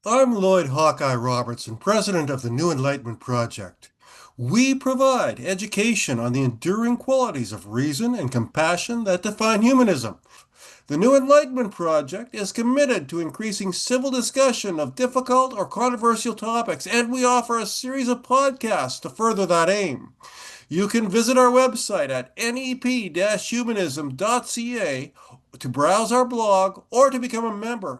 I'm Lloyd Hawkeye Robertson, president of the New Enlightenment Project. We provide education on the enduring qualities of reason and compassion that define humanism. The New Enlightenment Project is committed to increasing civil discussion of difficult or controversial topics, and we offer a series of podcasts to further that aim. You can visit our website at nep-humanism.ca to browse our blog or to become a member.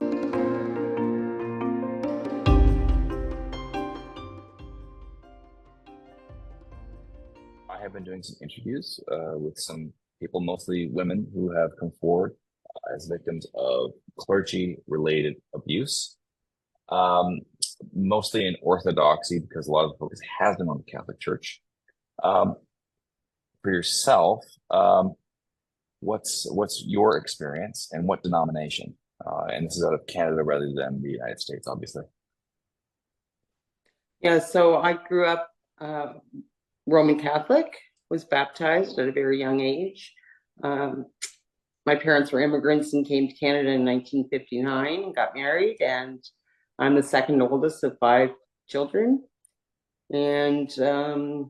I have been doing some interviews with some people, mostly women, who have come forward as victims of clergy-related abuse, um, mostly in Orthodoxy, because a lot of the focus has been on the Catholic Church. Um, for yourself, what's your experience and what denomination? And this is out of Canada rather than the United States, obviously. Yeah, so I grew up Roman Catholic, was baptized at a very young age. Um, my parents were immigrants and came to Canada in 1959, got married, and I'm the second oldest of five children. And a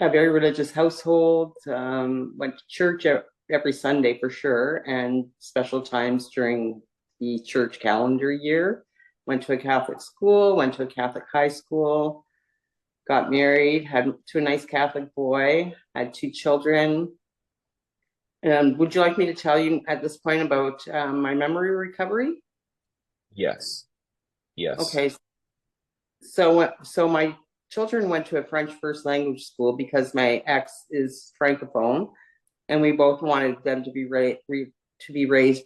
very religious household, went to church every Sunday for sure, and special times during the church calendar year. Went to a Catholic school, went to a Catholic high school, got married, had to a nice Catholic boy, had two children. And would you like me to tell you at this point about my memory recovery? Yes, yes. Okay, so my children went to a French first language school because my ex is francophone, and we both wanted them to be raised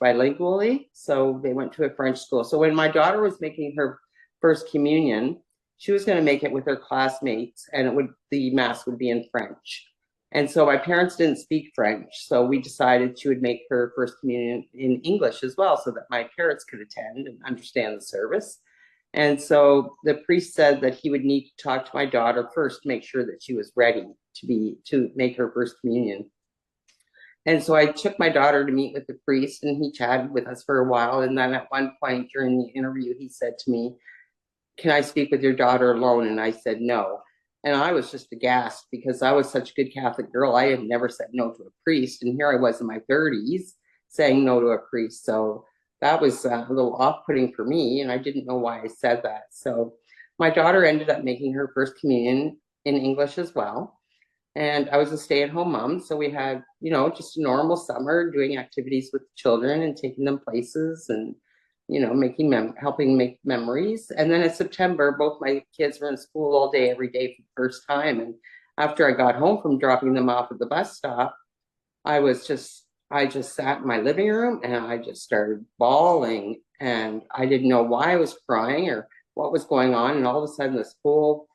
bilingually. So they went to a French school. So when my daughter was making her first communion, she was going to make it with her classmates, and the mass would be in French. And so my parents didn't speak French, so we decided she would make her first communion in English as well, so that my parents could attend and understand the service. And so the priest said that he would need to talk to my daughter first to make sure that she was ready to make her first communion. And so I took my daughter to meet with the priest, and he chatted with us for a while. And then at one point during the interview, he said to me, "Can I speak with your daughter alone?" And I said no. And I was just aghast because I was such a good Catholic girl. I had never said no to a priest. And here I was in my 30s saying no to a priest. So that was a little off-putting for me. And I didn't know why I said that. So my daughter ended up making her first communion in English as well. And I was a stay-at-home mom. So we had, just a normal summer doing activities with the children and taking them places and helping make memories. And then in September, both my kids were in school all day, every day for the first time. And after I got home from dropping them off at the bus stop, I just sat in my living room and I just started bawling. And I didn't know why I was crying or what was going on. And all of a sudden, this whole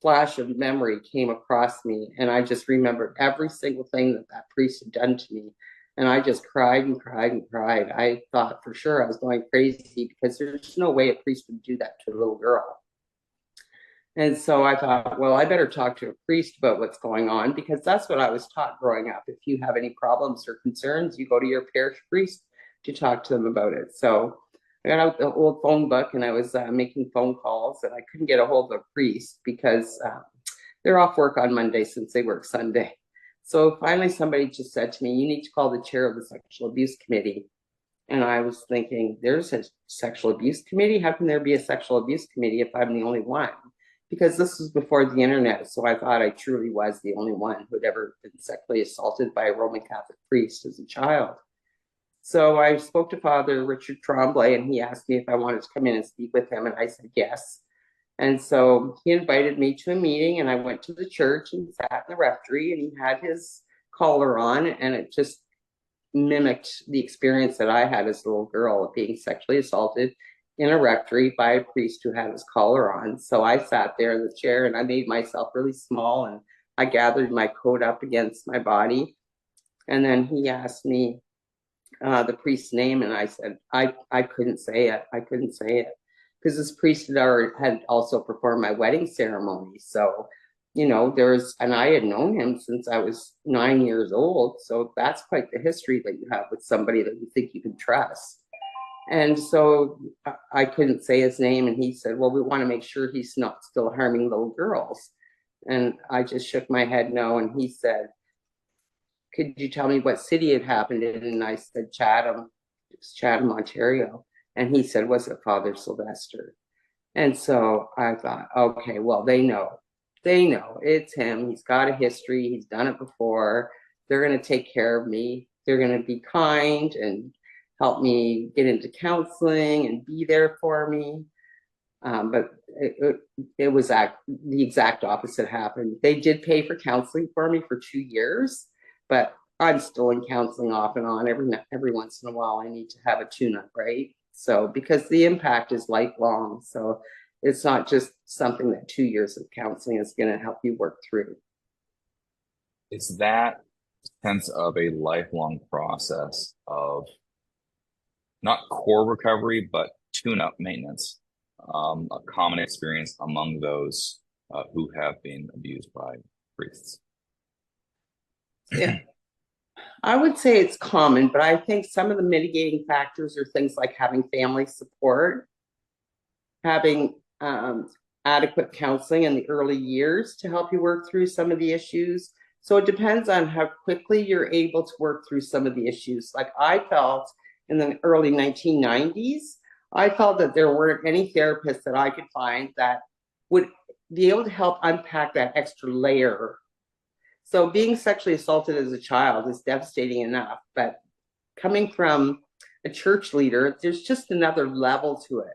flash of memory came across me. And I just remembered every single thing that priest had done to me. And I just cried and cried and cried. I thought for sure I was going crazy because there's no way a priest would do that to a little girl. And so I thought, well, I better talk to a priest about what's going on, because that's what I was taught growing up. If you have any problems or concerns, you go to your parish priest to talk to them about it. So I got out the old phone book and I was making phone calls, and I couldn't get a hold of a priest because they're off work on Monday since they work Sunday. So finally, somebody just said to me, "You need to call the chair of the sexual abuse committee." And I was thinking, there's a sexual abuse committee? How can there be a sexual abuse committee if I'm the only one? Because this was before the internet. So I thought I truly was the only one who had ever been sexually assaulted by a Roman Catholic priest as a child. So I spoke to Father Richard Tremblay, and he asked me if I wanted to come in and speak with him. And I said yes. And so he invited me to a meeting, and I went to the church and sat in the rectory, and he had his collar on, and it just mimicked the experience that I had as a little girl of being sexually assaulted in a rectory by a priest who had his collar on. So I sat there in the chair and I made myself really small, and I gathered my coat up against my body. And then he asked me the priest's name, and I said, I couldn't say it. I couldn't say it because this priest had also performed my wedding ceremony. So, and I had known him since I was 9 years old. So that's quite the history that you have with somebody that you think you can trust. And so I couldn't say his name, and he said, well, we want to make sure he's not still harming little girls. And I just shook my head no. And he said, could you tell me what city it happened in? And I said, Chatham. It was Chatham, Ontario. And he said, was it Father Sylvester? And so I thought, okay, well, they know it's him. He's got a history. He's done it before. They're going to take care of me. They're going to be kind and help me get into counseling and be there for me. But it was the exact opposite happened. They did pay for counseling for me for 2 years, but I'm still in counseling off and on. Every once in a while, I need to have a tune-up, right? So because the impact is lifelong, so it's not just something that 2 years of counseling is going to help you work through. It's that sense of a lifelong process of not core recovery, but tune-up maintenance, a common experience among those who have been abused by priests. Yeah. I would say it's common, but I think some of the mitigating factors are things like having family support, having adequate counseling in the early years to help you work through some of the issues. So it depends on how quickly you're able to work through some of the issues. Like I felt in the early 1990s, I felt that there weren't any therapists that I could find that would be able to help unpack that extra layer. So being sexually assaulted as a child is devastating enough, but coming from a church leader, there's just another level to it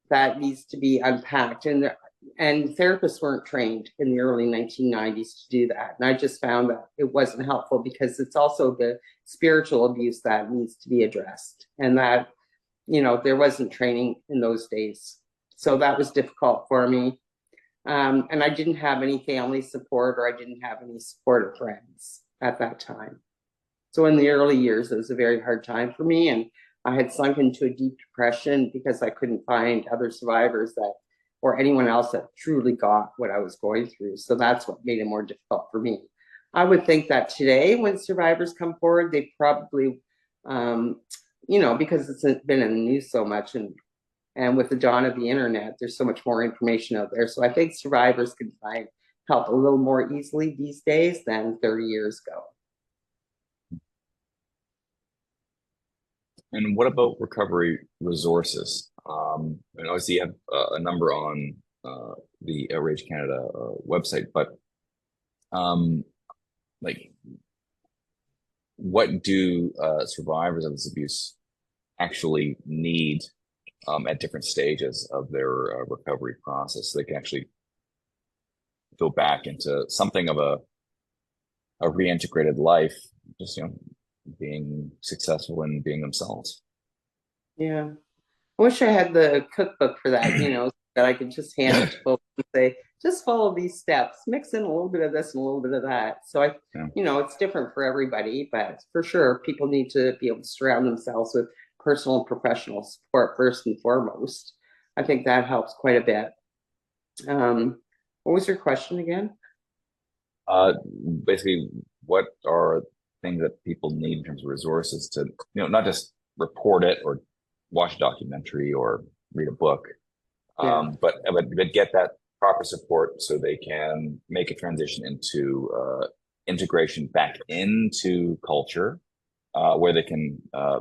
that needs to be unpacked. And therapists weren't trained in the early 1990s to do that. And I just found that it wasn't helpful because it's also the spiritual abuse that needs to be addressed. And that, there wasn't training in those days. So that was difficult for me. And I didn't have any family support, or I didn't have any supportive friends at that time. So in the early years, it was a very hard time for me. And I had sunk into a deep depression because I couldn't find other survivors or anyone else that truly got what I was going through. So that's what made it more difficult for me. I would think that today, when survivors come forward, they probably, because it's been in the news so much, and with the dawn of the internet, there's so much more information out there. So I think survivors can find help a little more easily these days than 30 years ago. And what about recovery resources? And obviously you have a number on the Outrage Canada website, but what do survivors of this abuse actually need at different stages of their recovery process, so they can actually go back into something of a reintegrated life, just being successful and being themselves? Yeah, I wish I had the cookbook for that, that I could just hand it to folks and say, just follow these steps, mix in a little bit of this and a little bit of that. So it's different for everybody, but for sure, people need to be able to surround themselves with personal and professional support first and foremost. I think that helps quite a bit. What was your question again? Basically, what are things that people need in terms of resources to, not just report it or watch a documentary or read a book, but get that proper support so they can make a transition into integration back into culture, where they can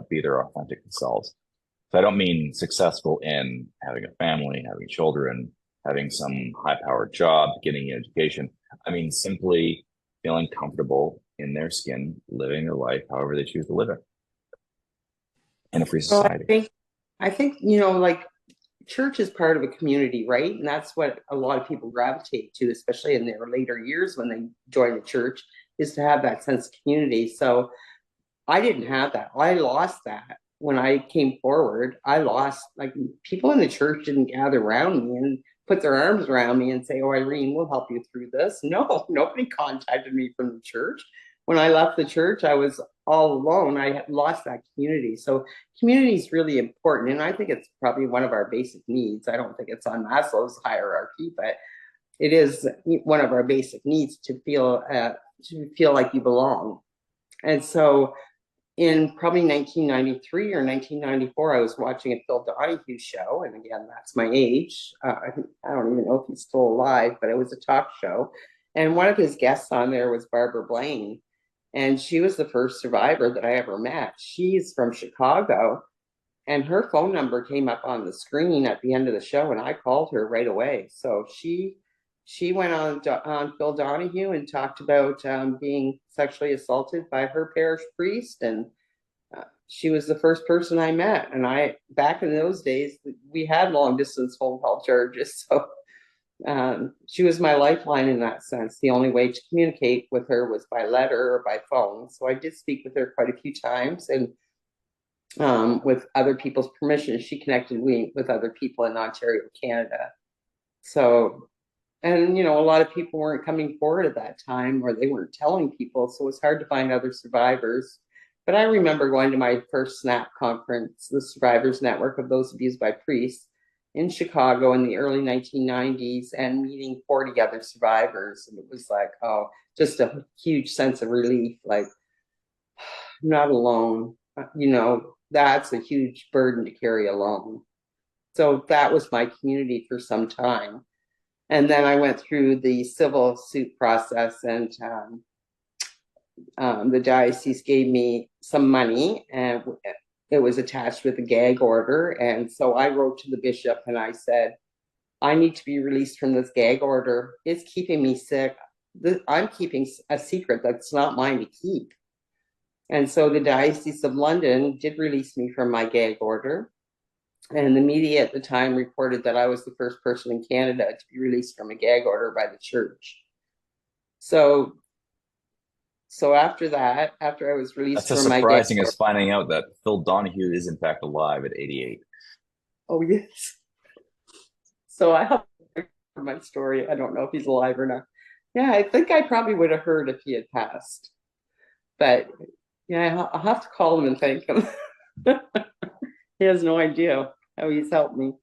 be their authentic selves. So I don't mean successful in having a family, having children, having some high-powered job, getting an education. I mean simply feeling comfortable in their skin, living their life however they choose to live it in a free society. Well, I think church is part of a community, right? And that's what a lot of people gravitate to, especially in their later years when they join the church, is to have that sense of community. So I didn't have that. I lost that when I came forward. People in the church didn't gather around me and put their arms around me and say, oh, Irene, we'll help you through this. No, nobody contacted me from the church. When I left the church, I was all alone. I had lost that community. So community is really important. And I think it's probably one of our basic needs. I don't think it's on Maslow's hierarchy, but it is one of our basic needs to feel like you belong. And so in probably 1993 or 1994, I was watching a Phil Donahue show. And again, that's my age. I don't even know if he's still alive, but it was a talk show. And one of his guests on there was Barbara Blaine. And she was the first survivor that I ever met. She's from Chicago. And her phone number came up on the screen at the end of the show, and I called her right away. So she went on Phil Donahue and talked about being sexually assaulted by her parish priest, and she was the first person I met. And back in those days, we had long distance phone call charges, so she was my lifeline in that sense. The only way to communicate with her was by letter or by phone. So I did speak with her quite a few times, and with other people's permission, she connected me with other people in Ontario, Canada. So, and a lot of people weren't coming forward at that time, or they weren't telling people, so it was hard to find other survivors. But I remember going to my first SNAP conference, the Survivors Network of Those Abused by Priests, in Chicago in the early 1990s, and meeting 40 other survivors. And it was like, oh, just a huge sense of relief, like, I'm not alone. That's a huge burden to carry alone. So that was my community for some time. And then I went through the civil suit process, and the diocese gave me some money, and it was attached with a gag order. And so I wrote to the bishop and I said, I need to be released from this gag order. It's keeping me sick. I'm keeping a secret that's not mine to keep. And so the Diocese of London did release me from my gag order. And the media at the time reported that I was the first person in Canada to be released from a gag order by the church. So after that, after I was released That's as from my surprising as finding out that Phil Donahue is in fact alive at 88. Oh, yes. So I have my story. I don't know if he's alive or not. Yeah, I think I probably would have heard if he had passed. But yeah, I'll have to call him and thank him. He has no idea how he's helped me.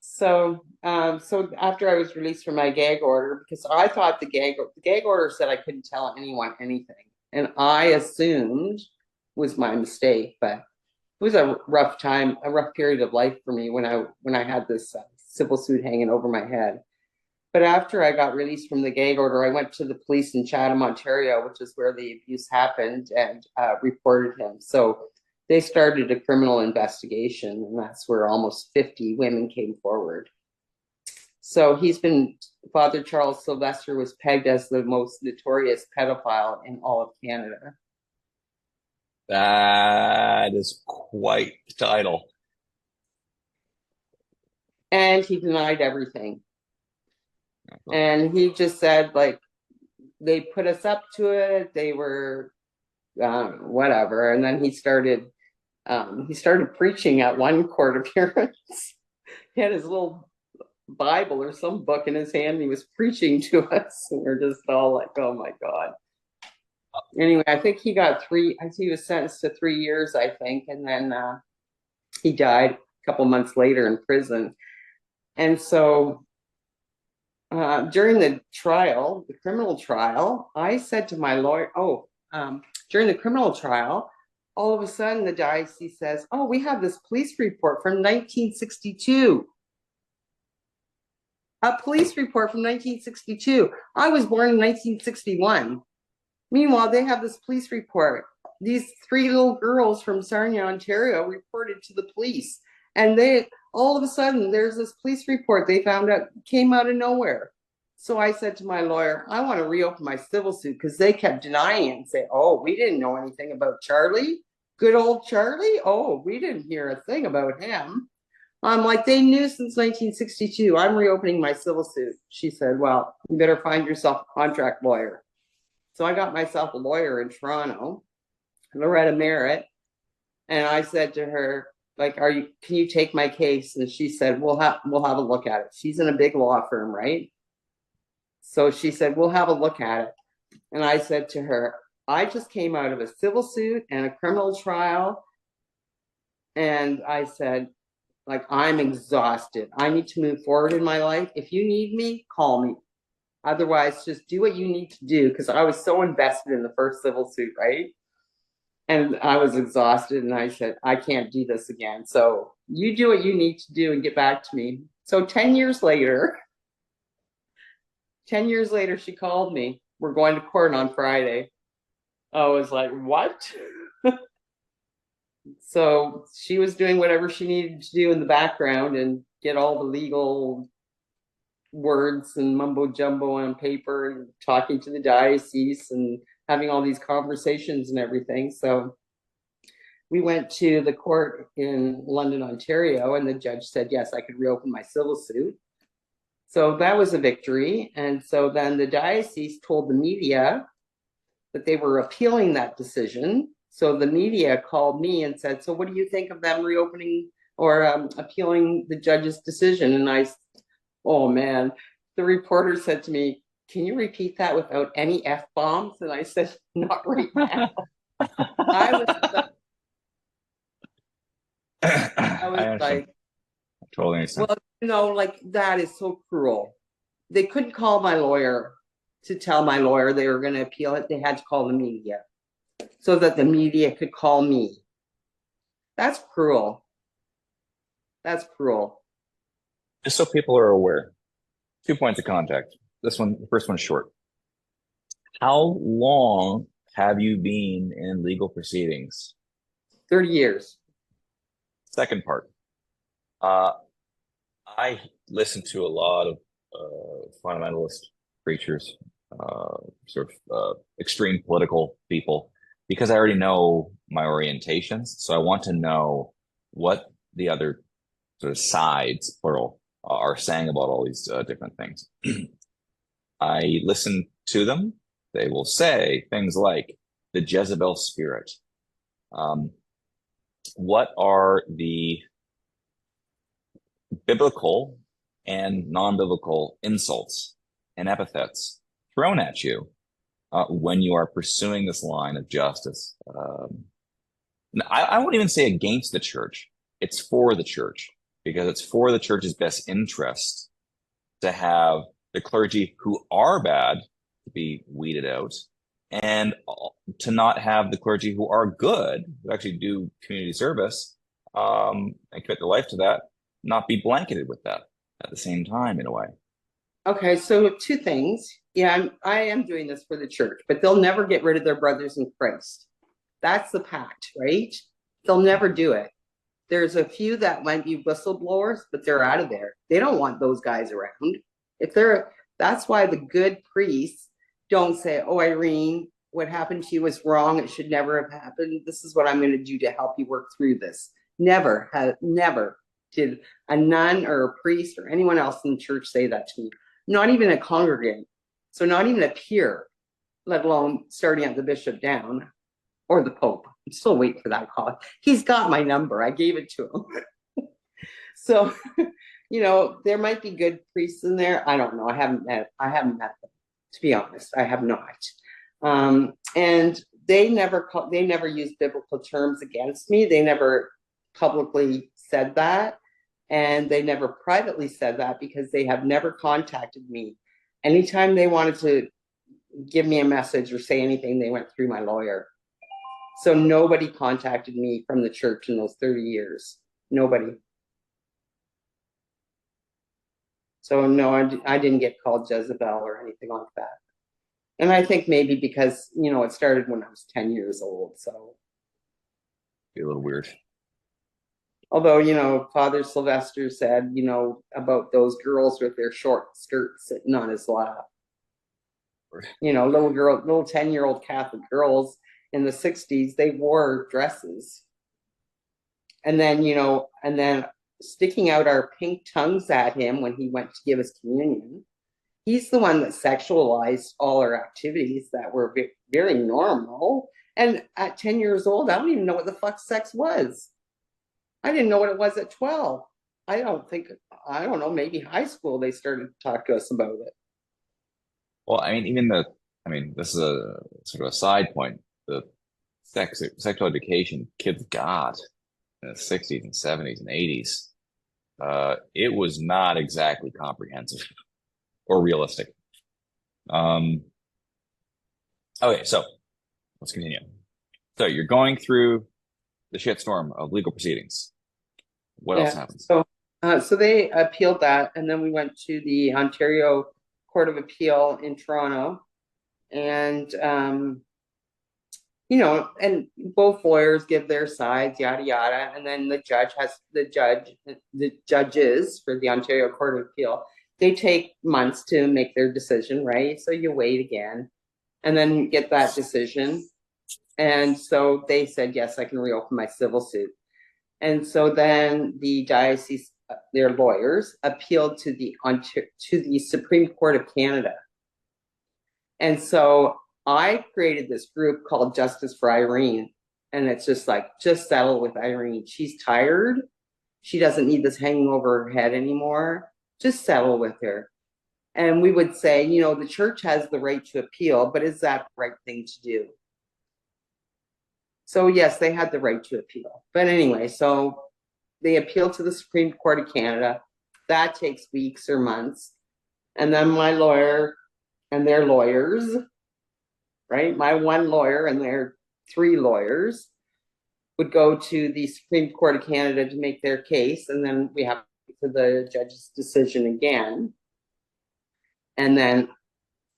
So after I was released from my gag order, because I thought the gag order said I couldn't tell anyone anything, and I assumed was my mistake. But it was a rough time, a rough period of life for me when I had this civil suit hanging over my head. But after I got released from the gag order, I went to the police in Chatham, Ontario, which is where the abuse happened, and reported him. So they started a criminal investigation, and that's where almost 50 women came forward. So Father Charles Sylvester was pegged as the most notorious pedophile in all of Canada. That is quite the title. And he denied everything. And he just said, like, they put us up to it. They were whatever. And then he started preaching at one court appearance. He had his little Bible or some book in his hand. And he was preaching to us, and we're just all like, oh my God. Anyway, I think he was sentenced to 3 years, I think. And then he died a couple months later in prison. And so during the criminal trial, I said to my lawyer, during the criminal trial, all of a sudden the diocese says, oh, we have this police report from 1962. A police report from 1962. I was born in 1961. Meanwhile, they have this police report. These 3 little girls from Sarnia, Ontario reported to the police. And all of a sudden, there's this police report they found out came out of nowhere. So I said to my lawyer, I want to reopen my civil suit, because they kept denying it and say, oh, we didn't know anything about Charlie. Good old Charlie. Oh, we didn't hear a thing about him. I'm like, they knew since 1962. I'm reopening my civil suit. She said, well, you better find yourself a contract lawyer. So I got myself a lawyer in Toronto, Loretta Merritt. And I said to her, like, can you take my case? And she said, we'll have a look at it. She's in a big law firm, right? So she said, we'll have a look at it. And I said to her, I just came out of a civil suit and a criminal trial. And I said, like, I'm exhausted. I need to move forward in my life. If you need me, call me. Otherwise, just do what you need to do. Because I was so invested in the first civil suit, right? And I was exhausted, and I said, I can't do this again. So you do what you need to do and get back to me. So 10 years later, she called me. We're going to court on Friday. I was like, what? So she was doing whatever she needed to do in the background and get all the legal words and mumbo jumbo on paper and talking to the diocese and having all these conversations and everything. So we went to the court in London, Ontario, and the judge said, yes, I could reopen my civil suit. So that was a victory. And so then the diocese told the media that they were appealing that decision. So the media called me and said, so what do you think of them reopening or appealing the judge's decision? And I, oh man, the reporter said to me, can you repeat that without any F-bombs? And I said, not right now. I was like, totally understand. well, you know, like that is so cruel. They couldn't call my lawyer to tell my lawyer they were going to appeal it. They had to call the media so that the media could call me. That's cruel. That's cruel. Just so people are aware, 2 points of contact. The first one's short. How long have you been in legal proceedings? 30 years. Second part. I listen to a lot of fundamentalist preachers, extreme political people, because I already know my orientations. So I want to know what the other sort of sides, plural, are saying about all these different things. I listen to them. They will say things like the Jezebel spirit. What are the biblical and non-biblical insults and epithets thrown at you when you are pursuing this line of justice? I won't even say against the church. It's for the church, because it's for the church's best interest to have the clergy who are bad to be weeded out, and to not have the clergy who are good, who actually do community service and commit their life to that, not be blanketed with that at the same time, in a way. Okay, so two things. Yeah, I am doing this for the church, but they'll never get rid of their brothers in Christ. That's the pact, right? They'll never do it. There's a few that might be whistleblowers, but they're out of there. They don't want those guys around. That's why the good priests don't say, oh, Irene, what happened to you was wrong. It should never have happened. This is what I'm going to do to help you work through this. Never did a nun or a priest or anyone else in the church say that to me. Not even a congregant. So not even a peer, let alone starting at the bishop down or the Pope. I'm still waiting for that call. He's got my number. I gave it to him. So, you know, there might be good priests in there. I don't know. I haven't met them, to be honest. I have not. And they never used biblical terms against me. They never publicly said that. And they never privately said that, because they have never contacted me. Anytime they wanted to give me a message or say anything, they went through my lawyer. So nobody contacted me from the church in those 30 years. Nobody. So no, I didn't get called Jezebel or anything like that. And I think maybe because, you know, it started when I was 10 years old. So Be a little weird. Although, you know, Father Sylvester said, you know, about those girls with their short skirts sitting on his lap. You know, little 10-year-old Catholic girls in the 60s, they wore dresses. And then, you know, sticking out our pink tongues at him when he went to give us communion. He's the one that sexualized all our activities that were very normal. And at 10 years old, I don't even know what the fuck sex was. I didn't know what it was at 12. I don't know, maybe high school they started to talk to us about it. Well, I mean, this is a sort of a side point. The sexual education kids got in the 60s and 70s and 80s, it was not exactly comprehensive or realistic. Okay, so let's continue. So you're going through the shitstorm of legal proceedings. What else Yeah. happens? So they appealed that, and then we went to the Ontario Court of Appeal in Toronto, and and both lawyers give their sides, yada yada, and then the judges for the Ontario Court of Appeal, they take months to make their decision, right? So you wait again, and then you get that decision, and so they said yes, I can reopen my civil suit, and so then the diocese, their lawyers appealed to the Supreme Court of Canada, and so I created this group called Justice for Irene. And it's just like, just settle with Irene. She's tired. She doesn't need this hanging over her head anymore. Just settle with her. And we would say, the church has the right to appeal, but is that the right thing to do? So yes, they had the right to appeal. But anyway, so they appealed to the Supreme Court of Canada. That takes weeks or months. And then my lawyer and their lawyers, right? My one lawyer and their three lawyers would go to the Supreme Court of Canada to make their case. And then we have to the judge's decision again. And then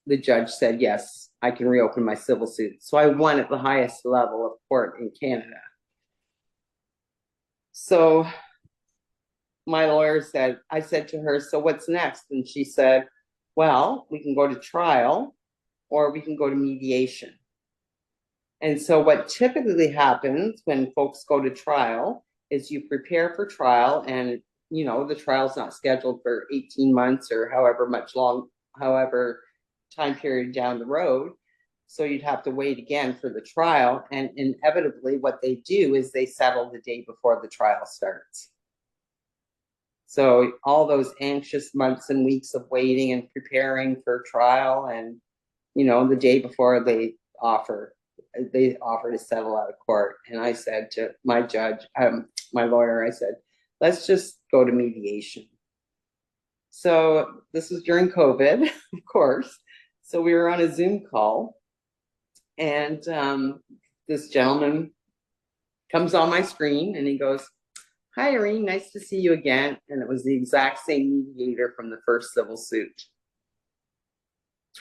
the judge said, yes, I can reopen my civil suit. So I won at the highest level of court in Canada. So my lawyer said, I said to her, so what's next? And she said, well, we can go to trial or we can go to mediation. And so what typically happens when folks go to trial is you prepare for trial, and the trial's not scheduled for 18 months or however time period down the road. So you'd have to wait again for the trial. And inevitably what they do is they settle the day before the trial starts. So all those anxious months and weeks of waiting and preparing for trial, and the day before they offer to settle out of court. And I said to my lawyer, I said, let's just go to mediation. So this was during COVID, of course. So we were on a Zoom call, and this gentleman comes on my screen and he goes, hi, Irene, nice to see you again. And it was the exact same mediator from the first civil suit.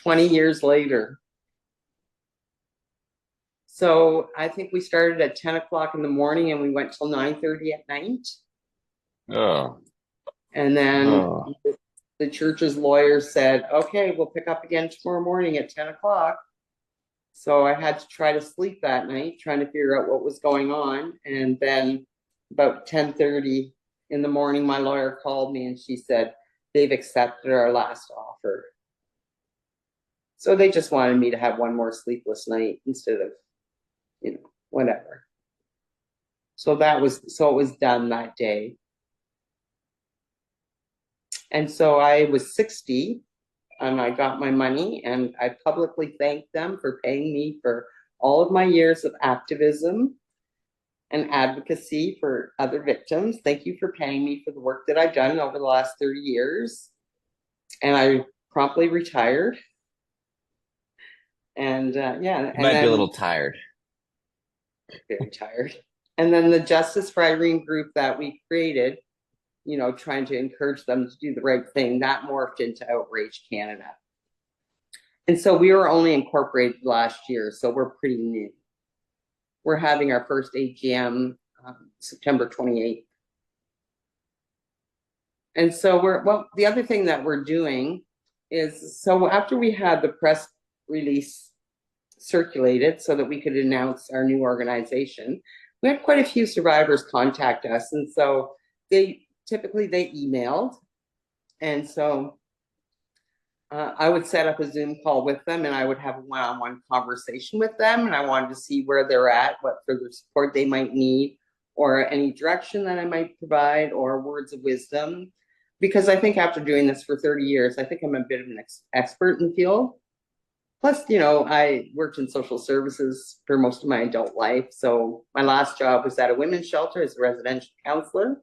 20 years later. So I think we started at 10 o'clock in the morning and we went till 9:30 at night. Oh. And then the church's lawyers said, okay, we'll pick up again tomorrow morning at 10 o'clock. So I had to try to sleep that night, trying to figure out what was going on. And then about 10:30 in the morning, my lawyer called me and she said, they've accepted our last offer. So they just wanted me to have one more sleepless night instead of, whatever. So it was done that day. And so I was 60 and I got my money, and I publicly thanked them for paying me for all of my years of activism and advocacy for other victims. Thank you for paying me for the work that I've done over the last 30 years. And I promptly retired. And you might be a little tired. Very tired. And then the Justice for Irene group that we created, trying to encourage them to do the right thing, that morphed into Outrage Canada. And so we were only incorporated last year, so we're pretty new. We're having our first AGM September 28th. And so the other thing that we're doing is, so after we had the press release circulated so that we could announce our new organization, we had quite a few survivors contact us. And so they emailed. And so I would set up a Zoom call with them, and I would have a one-on-one conversation with them. And I wanted to see where they're at, what further support they might need, or any direction that I might provide, or words of wisdom. Because I think after doing this for 30 years, I think I'm a bit of an expert in the field. Plus, I worked in social services for most of my adult life. So my last job was at a women's shelter as a residential counselor.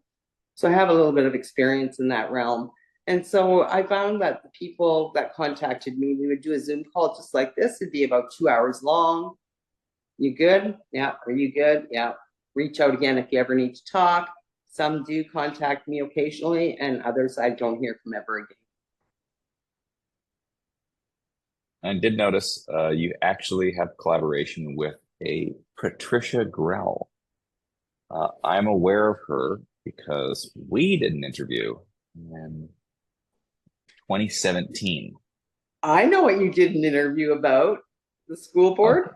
So I have a little bit of experience in that realm. And so I found that the people that contacted me, we would do a Zoom call just like this. It'd be about 2 hours long. You good? Yeah. Are you good? Yeah. Reach out again if you ever need to talk. Some do contact me occasionally, and others I don't hear from ever again. I did notice you actually have collaboration with a Patricia Grell. I'm aware of her because we did an interview in 2017. I know what you did an interview about, the school board.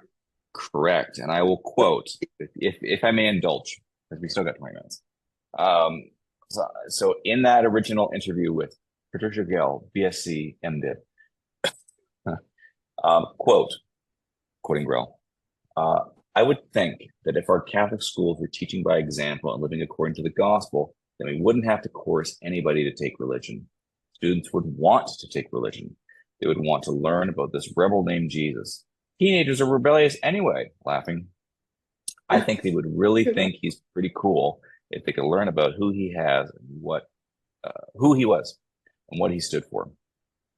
Correct. And I will quote, if I may indulge, because we still got 20 minutes. So in that original interview with Patricia Grell, BSc, MDiv, quoting Grell, I would think that if our Catholic schools were teaching by example and living according to the gospel, then we wouldn't have to coerce anybody to take religion. Students would want to take religion. They would want to learn about this rebel named Jesus. Teenagers are rebellious anyway, laughing. I think they would really think he's pretty cool if they could learn about who he has and who he was and what he stood for.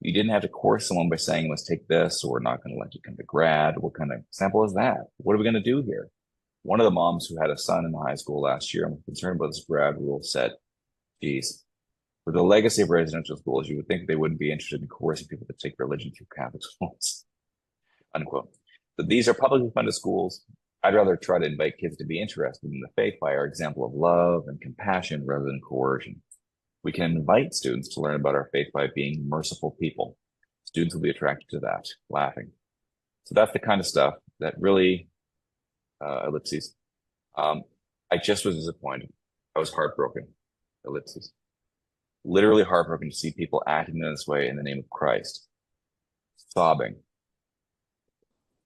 You didn't have to coerce someone by saying, let's take this, or we're not going to let you come to grad. What kind of example is that? What are we going to do here? One of the moms who had a son in the high school last year and was concerned about this grad rule said, geez, with the legacy of residential schools, you would think they wouldn't be interested in coercing people to take religion through Catholic schools, unquote. But these are publicly funded schools. I'd rather try to invite kids to be interested in the faith by our example of love and compassion rather than coercion. We can invite students to learn about our faith by being merciful people. Students will be attracted to that, laughing. So that's the kind of stuff that really, ellipses. I just was disappointed. I was heartbroken, ellipses. Literally heartbroken to see people acting in this way in the name of Christ. Sobbing.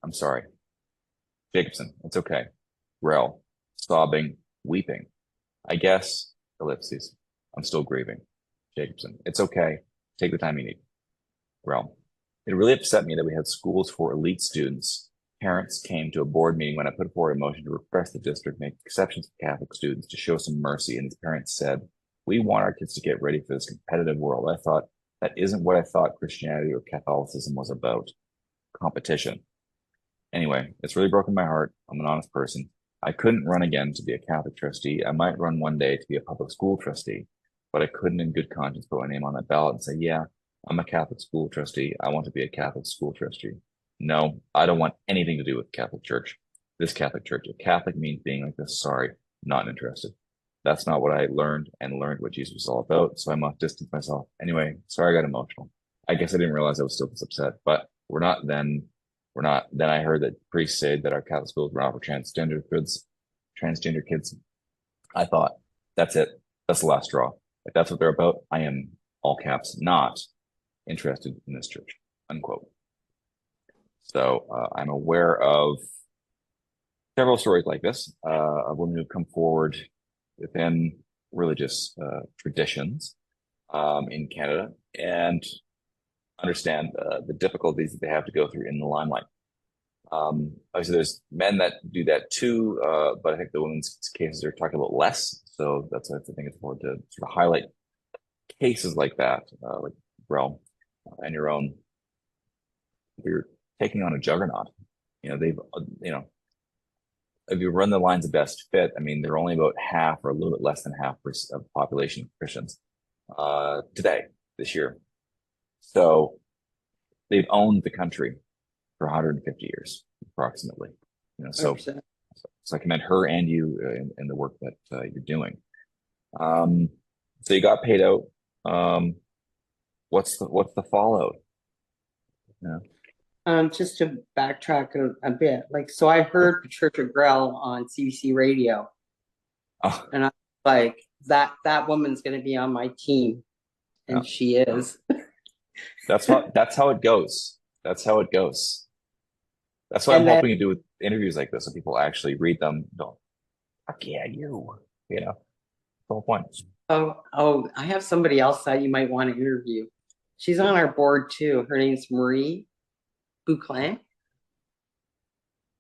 I'm sorry. Jacobsen, it's okay. Rel, sobbing, weeping. I guess, ellipses. I'm still grieving. Jacobsen, it's okay. Take the time you need. Rel, it really upset me that we had schools for elite students. Parents came to a board meeting when I put forward a motion to repress the district, make exceptions for Catholic students to show some mercy. And these parents said, we want our kids to get ready for this competitive world. I thought, that isn't what I thought Christianity or Catholicism was about. Competition. Anyway, it's really broken my heart. I'm an honest person. I couldn't run again to be a Catholic trustee. I might run one day to be a public school trustee, but I couldn't in good conscience put my name on that ballot and say, yeah, I'm a Catholic school trustee. I want to be a Catholic school trustee. No, I don't want anything to do with Catholic Church. This Catholic Church. If Catholic means being like this, sorry, not interested. That's not what I learned what Jesus was all about. So I must distance myself. Anyway, sorry I got emotional. I guess I didn't realize I was still this upset, but we're not. Then I heard that priests said that our Catholic schools were not for transgender kids. I thought, that's it. That's the last straw. If that's what they're about, I am, all caps, not interested in this church, unquote. So I'm aware of several stories like this of women who've come forward within religious traditions in Canada and understand the difficulties that they have to go through in the limelight. Obviously, there's men that do that too, but I think the women's cases are talked about less. So that's I think it's important to sort of highlight cases like that, like Rel and your own. You're taking on a juggernaut. If you run the lines of best fit, I mean, they're only about half or a little bit less than half of the population of Christians this year. So they've owned the country for 150 years, approximately. So I commend her and you in the work that you're doing. So you got paid out. What's the fallout? Yeah. Just to backtrack a bit, so I heard Patricia Grell on CBC Radio, and I'm like, that woman's going to be on my team, and she is. That's how it goes. That's how it goes. That's what I'm hoping to do with interviews like this, so people actually read them. Don't, fuck yeah, the whole point. Oh, I have somebody else that you might want to interview. She's on our board too. Her name's Marie Bouclin.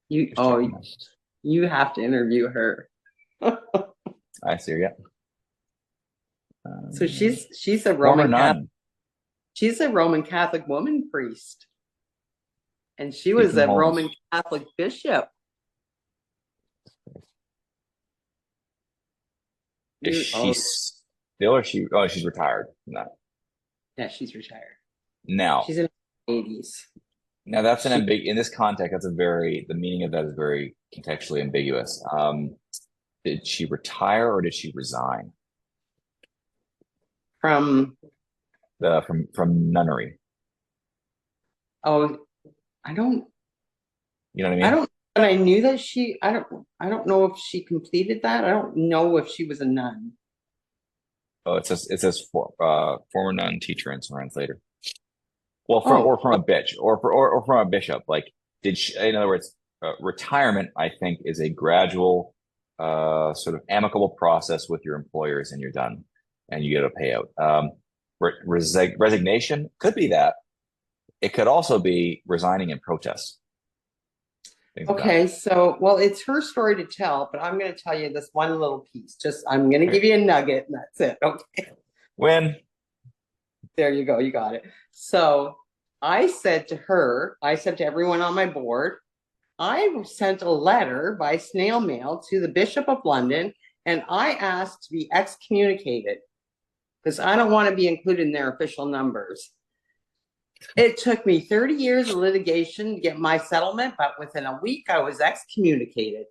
You have to interview her. I see her, yeah. So she's a Roman Catholic. She's a Roman Catholic woman priest, and she was a Roman Catholic bishop. Is she still, or she? Oh, she's retired. No. yeah, she's retired. Now, She's in her 80s. now that's an She, in this context. That's a very the meaning of that is very contextually ambiguous. Did she retire or did she resign from, from nunnery? oh, I don't, You know what I I mean? don't, but I knew that I don't know if she completed that. I don't know if she was a nun. Oh, it says former nun, teacher, and translator. Well, Oh, from a bitch, or from a bishop. Like, did she? In other words, retirement, I think, is a gradual, sort of amicable process with your employers, and you're done, and you get a payout. Resignation could be that. It could also be resigning in protest. Things like that. okay. So, well, it's her story to tell, but I'm going to tell you this one little piece. Just, I'm going to Okay. give you a nugget, and that's it. Okay. When There you go. You got it. So I said to everyone on my board, I sent a letter by snail mail to the Bishop of London, and I asked to be excommunicated because I don't want to be included in their official numbers. It took me 30 years of litigation to get my settlement, but within a week I was excommunicated.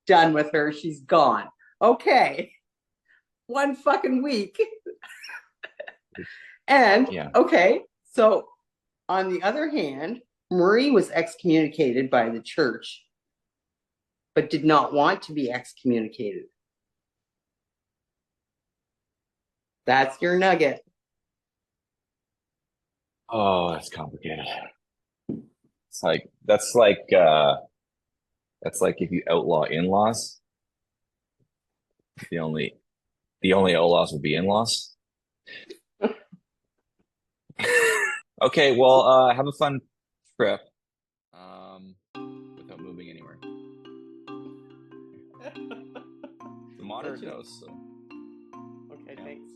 Done with her. She's gone. Okay. One fucking week. And yeah, okay, so on the other hand, Marie was excommunicated by the church, but did not want to be excommunicated. That's your nugget. oh, that's complicated. It's like that's like if you outlaw in-laws, the only the only outlaws would be in-laws. Okay, well, have a fun trip. Without moving anywhere. The moderate dose. So. Okay, Yeah. thanks.